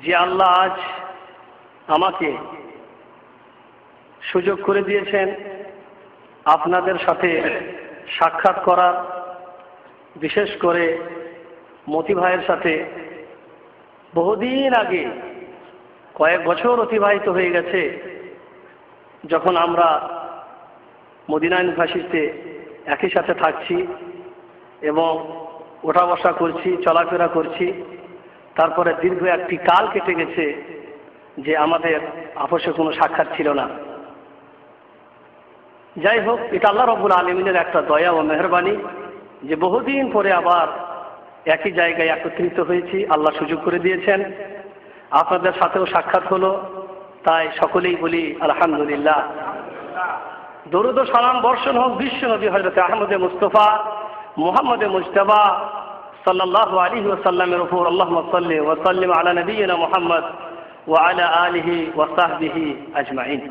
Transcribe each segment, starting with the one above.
যে আল্লাহ আজ আমাকে সুযোগ করে দিয়েছেন আপনাদের সাথে সাক্ষাৎ করার, বিশেষ করে মতি ভাইয়ের সাথে বহুদিন আগে কয়েক বছর অতিবাহিত হয়ে গেছে যখন আমরা মদিনা ইউনিভার্সিটিতে একই সাথে থাকছি এবং ওঠা বসা করছি, চলাফেরা করছি। তারপরে দীর্ঘ একটি কাল কেটে গেছে যে আমাদের আপসে কোনো সাক্ষাৎ ছিল না। যাই হোক, এটা আল্লাহ রাব্বুল আলামিনের একটা দয়া ও মেহেরবানি যে বহুদিন পরে আবার একই জায়গায় একত্রিত হয়েছি। আল্লাহ সুযোগ করে দিয়েছেন, আপনাদের সাথেও সাক্ষাৎ হলো, তাই সকলেই বলি আলহামদুলিল্লাহ। দরুদ ও সালাম বর্ষণ হোক বিশ্ব নবী হযরত আহমদে মুস্তফা মুহাম্মদে মুজতবা সাল্লাল্লাহু আলাইহি ওয়াসাল্লামের উপর। আল্লাহুম্মা সাল্লি ওয়া সাল্লিম আলা নবিয়িনা মুহাম্মদ ওয়া আলা আলিহি ওয়া সাহবিহি আজমাইন।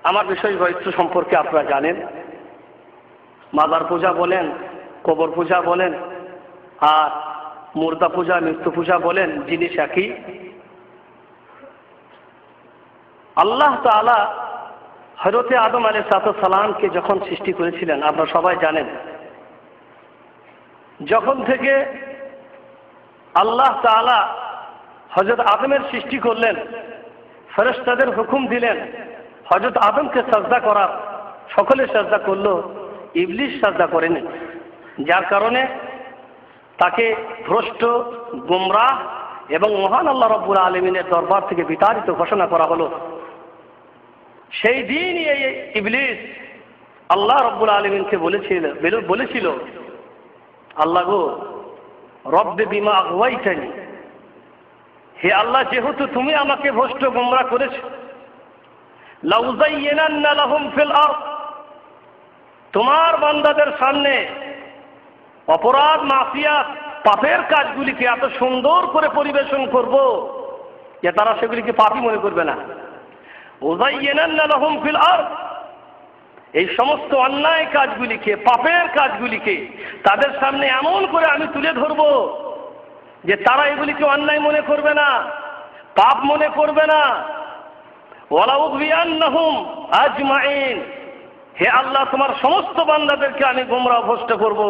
আমার বিষয়বস্তু সম্পর্কে আপনারা জানেন। মাজার পূজা বলেন, কবর পূজা বলেন, আর মুর্দা পূজা, মৃত্যু পূজা বলেন, জিনিস একই। আল্লাহ তাআলা হযরত আদম আলাইহিস সালামকে যখন সৃষ্টি করেছিলেন, আপনারা সবাই জানেন, যখন থেকে আল্লাহ তাআলা হযরত আদমের সৃষ্টি করলেন, ফেরেশতাদের হুকুম দিলেন হযরত আদমকে সাজদা করার। সকলে সাজদা করলো, ইবলিস সাজদা করেনি, যার কারণে তাকে ভ্রষ্ট, গুমরাহ এবং মহান আল্লাহ রাব্বুল আলামিনের দরবার থেকে বিতাড়িত ঘোষণা করা হলো। সেই দিনই এই ইবলিস আল্লাহ রাব্বুল আলামিনকে বলেছিল, আল্লাহ গো, রব্বে বিমা আগওয়াইতানি, হে আল্লাহ, যেহেতু তুমি আমাকে ভ্রষ্ট গুমরাহ করেছো, লাউযায়্যিনান্না লাহুম ফিল আরদ, তোমার বান্দাদের সামনে অপরাধ, মাফিয়াত, পাপের কাজগুলিকে এত সুন্দর করে পরিবেশন করব যে তারা সেগুলিকে পাপই মনে করবে না। উযায়্যিনান্না লাহুম ফিল আরদ, এই সমস্ত অন্যায় কাজগুলিকে, পাপের কাজগুলিকে তাদের সামনে এমন করে আমি তুলে ধরব যে তারা এগুলিকে অন্যায় মনে করবে না, পাপ মনে করবে না। ওয়ালা উগবিয়ান্নাহুম আজমাইন, হে আল্লাহ, তোমার সমস্ত বান্দাদেরকে আমি গোমরাহ ভ্রষ্ট করব,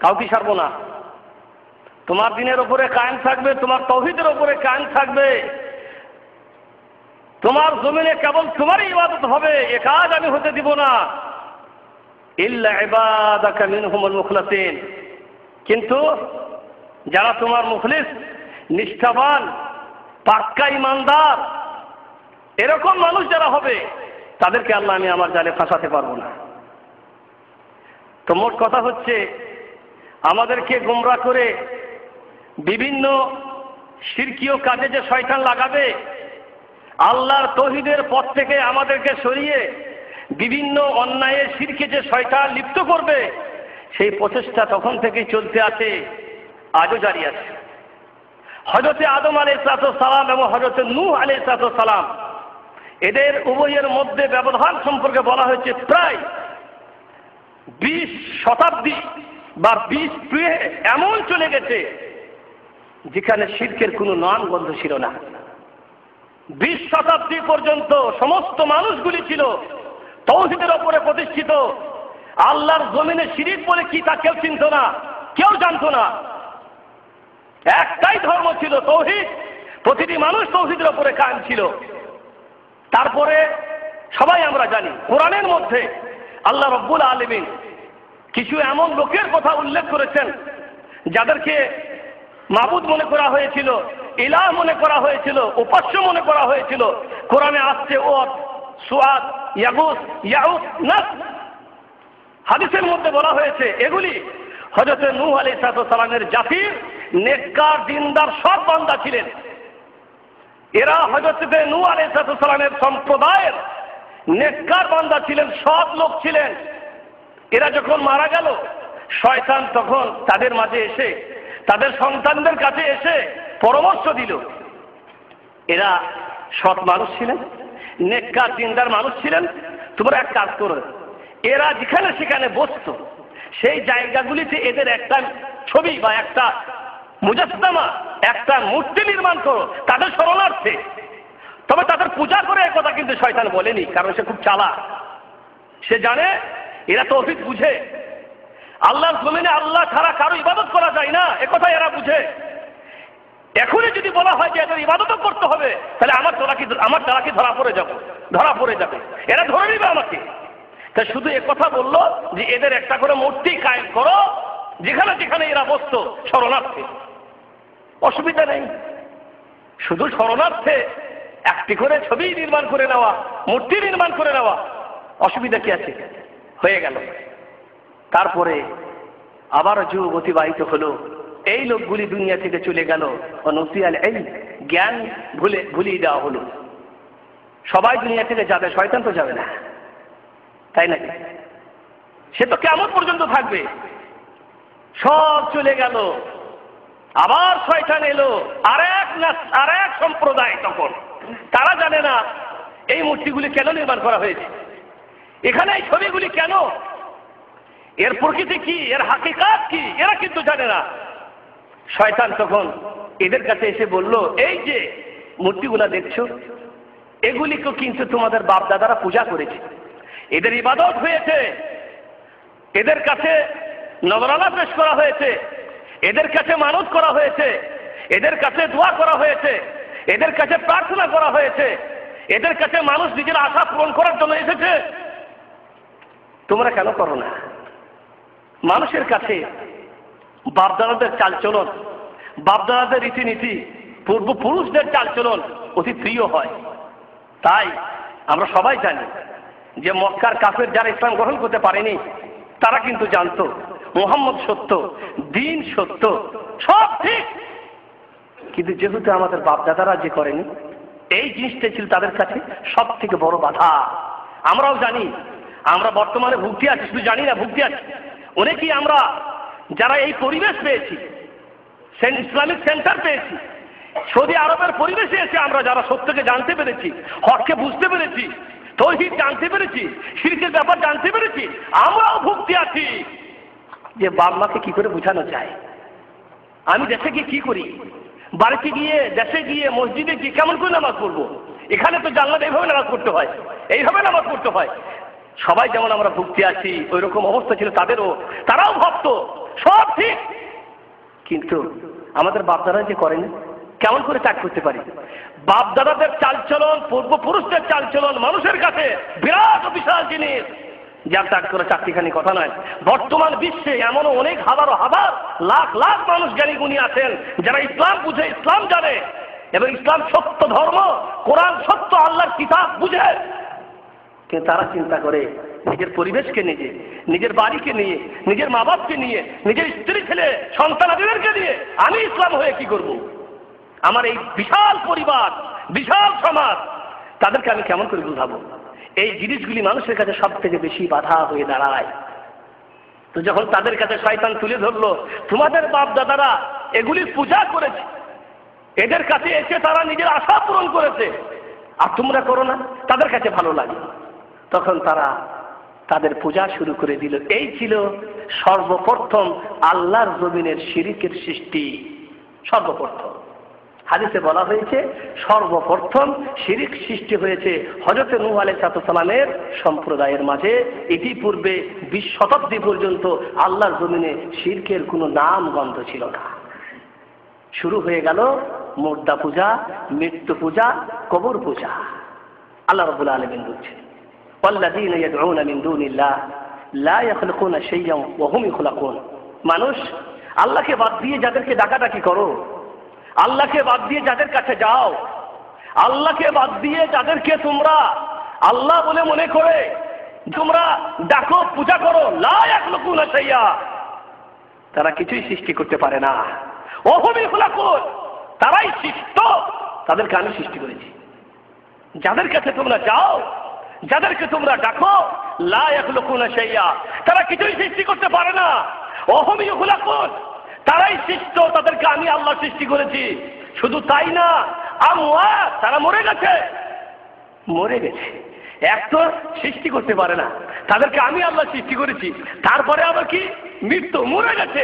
কাউকে ছাড়বো না। তোমার দ্বীনের উপরে কায়েম থাকবে, তোমার তাওহীদের উপরে কায়েম থাকবে, তোমার জমিনে কেবল তোমারই ইবাদত হবে, এ কাজ আমি হতে দিব না। ইল্লা ইবাদাকা মিনহুমুল মুখলাসিন, কিন্তু যারা তোমার মুখলিস, নিষ্ঠাবান, পাক্কা ঈমানদার, এরকম মানুষ যারা হবে তাদেরকে আল্লাহ আমি আমার জালে ফাঁসাতে পারবো না। তো মোট কথা হচ্ছে, আমাদেরকে গোমরাহ করে বিভিন্ন শিরকীয় কাজে যে শয়তান লাগাবে, আল্লাহর তাওহীদের পথ থেকে আমাদেরকে সরিয়ে বিভিন্ন অন্যায়ের শিরকে যে শয়তান লিপ্ত করবে, সেই প্রচেষ্টা তখন থেকেই চলতে আছে, আজও জারি আছে। হযরত আদম আলাইহিস সালাম এবং হযরত নূহ আলাইহিস সালাম, এদের উভয়ের মধ্যে ব্যবধান সম্পর্কে বলা হয়েছে প্রায় 20 শতাব্দী বা 20 পিঢ়ি এমন চলে গেছে যেখানে শিরকের কোনো নাম গন্ধ ছিল না। 20 শতাব্দী পর্যন্ত সমস্ত মানুষগুলি ছিল তাওহীদের উপরে প্রতিষ্ঠিত। আল্লাহর জমিনে শিরক বলে কি তা কেউ চিনত না, কেউ জানতো না। একটাই ধর্ম ছিল তাওহীদ, প্রতিটি মানুষ তাওহীদের উপরে কায়েম ছিল। তারপরে সবাই আমরা জানি, কোরআনের মধ্যে আল্লাহ রাব্বুল আলামিন কিছু এমন লোকের কথা উল্লেখ করেছেন যাদেরকে মাবুদ মনে করা হয়েছিল, ইলাহ মনে করা হয়েছিল, উপাস্য মনে করা হয়েছিল। কোরআনে আসছে ওদ, সুআদ, ইয়াগুস, ইয়াউক, নাস। হাদিসের মধ্যে বলা হয়েছে এগুলি হযরত নূহ আলাইহিস সালামের জাতির নেককার, দিনদার সৎ বান্দা ছিলেন। এরা হযরত নূহ আলাইহিস সালামের সম্প্রদায়ের নেককার বান্দা ছিলেন, সৎ লোক ছিলেন। এরা যখন মারা গেল, শয়তান তখন তাদের মাঝে এসে, তাদের সন্তানদের কাছে এসে পরামর্শ দিল। এরা সৎ মানুষ ছিলেন, নেককার, দিনদার মানুষ ছিলেন। তোমরা এক কাজ করো, এরা যেখানে সেখানে বসতো, সেই জায়গাগুলিতে এদের একটা ছবি বা একটা মুজাসসামা, একটা মূর্তি নির্মাণ করো তাদের শরণার্থে। তবে তাদের পূজা করে একথা কিন্তু শয়তান বলেনি, কারণ সে খুব চালাক। সে জানে এরা তৌহিদ বুঝে, আল্লাহর জমিনে আল্লাহ ছাড়া কারো ইবাদত করা যায় না, একথা এরা বুঝে। এখনই যদি বলা হয় যে এদের ইবাদতও করতে হবে, তাহলে আমার চালাকি ধরা পড়ে যাবে, এরা ধরে নিবে আমাকে। তা শুধু একথা বললো যে এদের একটা করে মূর্তি কায়েম করো, যেখানে যেখানে এরা বসতো শরণার্থে। অসুবিধা নেই, শুধু শরণার্থে একটি করে ছবি নির্মাণ করে নেওয়া, মূর্তি নির্মাণ করে নেওয়া, অসুবিধা কি আছে? হয়ে গেল। তারপরে আবার যুগ অতিবাহিত হলো, এই লোকগুলি দুনিয়া থেকে চলে গেল। নসিয়াল এই জ্ঞান ভুলিয়ে দেওয়া হলো। সবাই দুনিয়া থেকে যাবে, শয়তান তো যাবে না, তাই নাকি? সে তো কিয়ামত পর্যন্ত থাকবে। সব চলে গেল, আবার শয়তান এলো, আর এক সম্প্রদায়। তখন তারা জানে না এই মূর্তিগুলি কেন নির্মাণ করা হয়েছে, এখানে এই ছবিগুলি কেন, এর প্রকৃতি কি, এর হাকিকাত কি, এরা কিন্তু জানে না। শয়তান তখন এদের কাছে এসে বলল, এই যে মূর্তিগুলা দেখছো, এগুলিকে কিন্তু তোমাদের বাপ দাদারা পূজা করেছে, এদের ইবাদত হয়েছে, এদের কাছে নজরানা পেশ করা হয়েছে, এদের কাছে মানত করা হয়েছে, এদের কাছে দোয়া করা হয়েছে, এদের কাছে প্রার্থনা করা হয়েছে, এদের কাছে মানুষ নিজের আশা পূরণ করার জন্য এসেছে। তোমরা কেন করো না? মানুষের কাছে বাপদাদাদের চালচলন, বাপদাদাদের রীতিনীতি, পূর্বপুরুষদের চালচলন অতি প্রিয় হয়। তাই আমরা সবাই জানি যে মক্কার কাফের যারা ইসলাম গ্রহণ করতে পারেনি, তারা কিন্তু জানতো মুহাম্মদ সত্য, দিন সত্য, সব ঠিক। কিন্তু যেহেতু আমাদের বাপদাদারা যে করেনি, এই জিনিসটা ছিল তাদের কাছে সব থেকে বড় বাধা। আমরাও জানি, আমরা বর্তমানে ভুগতে আছি, শুধু জানি না ভুগতে আছি। অনেকেই আমরা যারা এই পরিবেশ পেয়েছি, ইসলামিক সেন্টার পেয়েছি, সৌদি আরবের পরিবেশে এসে আমরা যারা সত্যকে জানতে পেরেছি, হককে বুঝতে পেরেছি, তৌহিদ জানতে পেরেছি, শিরকের ব্যাপার জানতে পেরেছি, আমরাও ভুগতে আছি যে বাপ মাকে কি করে বোঝানো যায়। আমি দেশে গিয়ে কি করি, বাড়িতে গিয়ে, দেশে গিয়ে, মসজিদে গিয়ে কেমন করে নামাজ পড়বো? এখানে তো জানলাতে এইভাবে নামাজ পড়তে হয়, এইভাবে নামাজ পড়তে হয়। সবাই যেমন আমরা ভুগতে আছি, ওই রকম অবস্থা ছিল তাদেরও, তারাও ভাবত সব ঠিক। কিন্তু আমাদের বাপদাদা যে করেনি, কেমন করে ত্যাগ করতে পারি? বাপদাদাদের চালচলন, পূর্বপুরুষদের চালচলন মানুষের কাছে বিরাট বিশাল জিনিস, যার ত্যাগ করে চারটিখানি কথা নয়। বর্তমান বিশ্বে এমনও অনেক হাজার লাখ লাখ মানুষ জ্ঞানী গুণী আছেন যারা ইসলাম বুঝে, ইসলাম জানে, এবং ইসলাম সত্য ধর্ম, কোরআন সত্য, আল্লাহর কিতাব বুঝে। কিন্তু তারা চিন্তা করে নিজের পরিবেশকে নিয়ে, নিজের বাড়িকে নিয়ে, নিজের মা বাপকে নিয়ে, নিজের স্ত্রী ছেলে সন্তানাদিদেরকে নিয়ে আমি ইসলাম হয়ে কি করব? আমার এই বিশাল পরিবার, বিশাল সমাজ, তাদেরকে আমি কেমন করে বুঝাবো? এই জিনিসগুলি মানুষের কাছে সব থেকে বেশি বাধা হয়ে দাঁড়ায়। তো যখন তাদের কাছে শয়তান তুলে ধরলো, তোমাদের বাপ দাদারা এগুলির পূজা করেছে, এদের কাছে এসে তারা নিজের আশা পূরণ করেছে, আর তোমরা করো না, তাদের কাছে ভালো লাগে, তখন তারা তাদের পূজা শুরু করে দিল। এই ছিল সর্বপ্রথম আল্লাহর জমিনের শিরকের সৃষ্টি। সর্বপ্রথম হাদিসে বলা হয়েছে সর্বপ্রথম শিরিক সৃষ্টি হয়েছে হযরত নূহ আলাইহিস সালামের সম্প্রদায়ের মাঝে। ইতিপূর্বে 20 শতাব্দী পর্যন্ত আল্লাহর জমিনে শিরকের কোনো নাম গন্ধ ছিল না। শুরু হয়ে গেল মুর্দা পূজা, মৃত্যু পূজা, কবর পূজা। আল্লাহ রাব্বুল আলামিন বলছেন, ওয়াল্লাযীনা ইয়াদউনা মিন দুনিল্লাহ লা ইয়াখলুকুনা শাইয়্যান ওয়া হুম ইয়াখলুকুন। মানুষ, আল্লাহকে বাদ দিয়ে যাদেরকে ডাকাডাকি করো, আল্লাহকে বাদ দিয়ে যাদের কাছে যাও, আল্লাহকে বাদ দিয়ে যাদেরকে তোমরা আল্লাহ বলে মনে করে তোমরা ডাকো, পূজা করো, লা ইয়াখলুকুনা শাইয়্যা, তারা কিছুই সৃষ্টি করতে পারে না। ওয়া হুম ইয়াখলুকুন, তারাই সৃষ্ট, তাদেরকে আমি সৃষ্টি করেছি। যাদের কাছে তোমরা যাও, যাদেরকে তোমরা ডাকো, লা ইয়াখলুকুনা শাইয়্যা, তারা কিছুই সৃষ্টি করতে পারে না। ওয়া হুম ইয়াখলুকুন, তারাই সৃষ্ট, তাদেরকে আমি আল্লাহ সৃষ্টি করেছি। শুধু তাই না, আমওয়াত, তারা মরে গেছে, মরে গেছে, এক তো সৃষ্টি করতে পারে না, তাদেরকে আমি আল্লাহ সৃষ্টি করেছি। তারপরে আবার কি? মৃত্যু, মরে গেছে,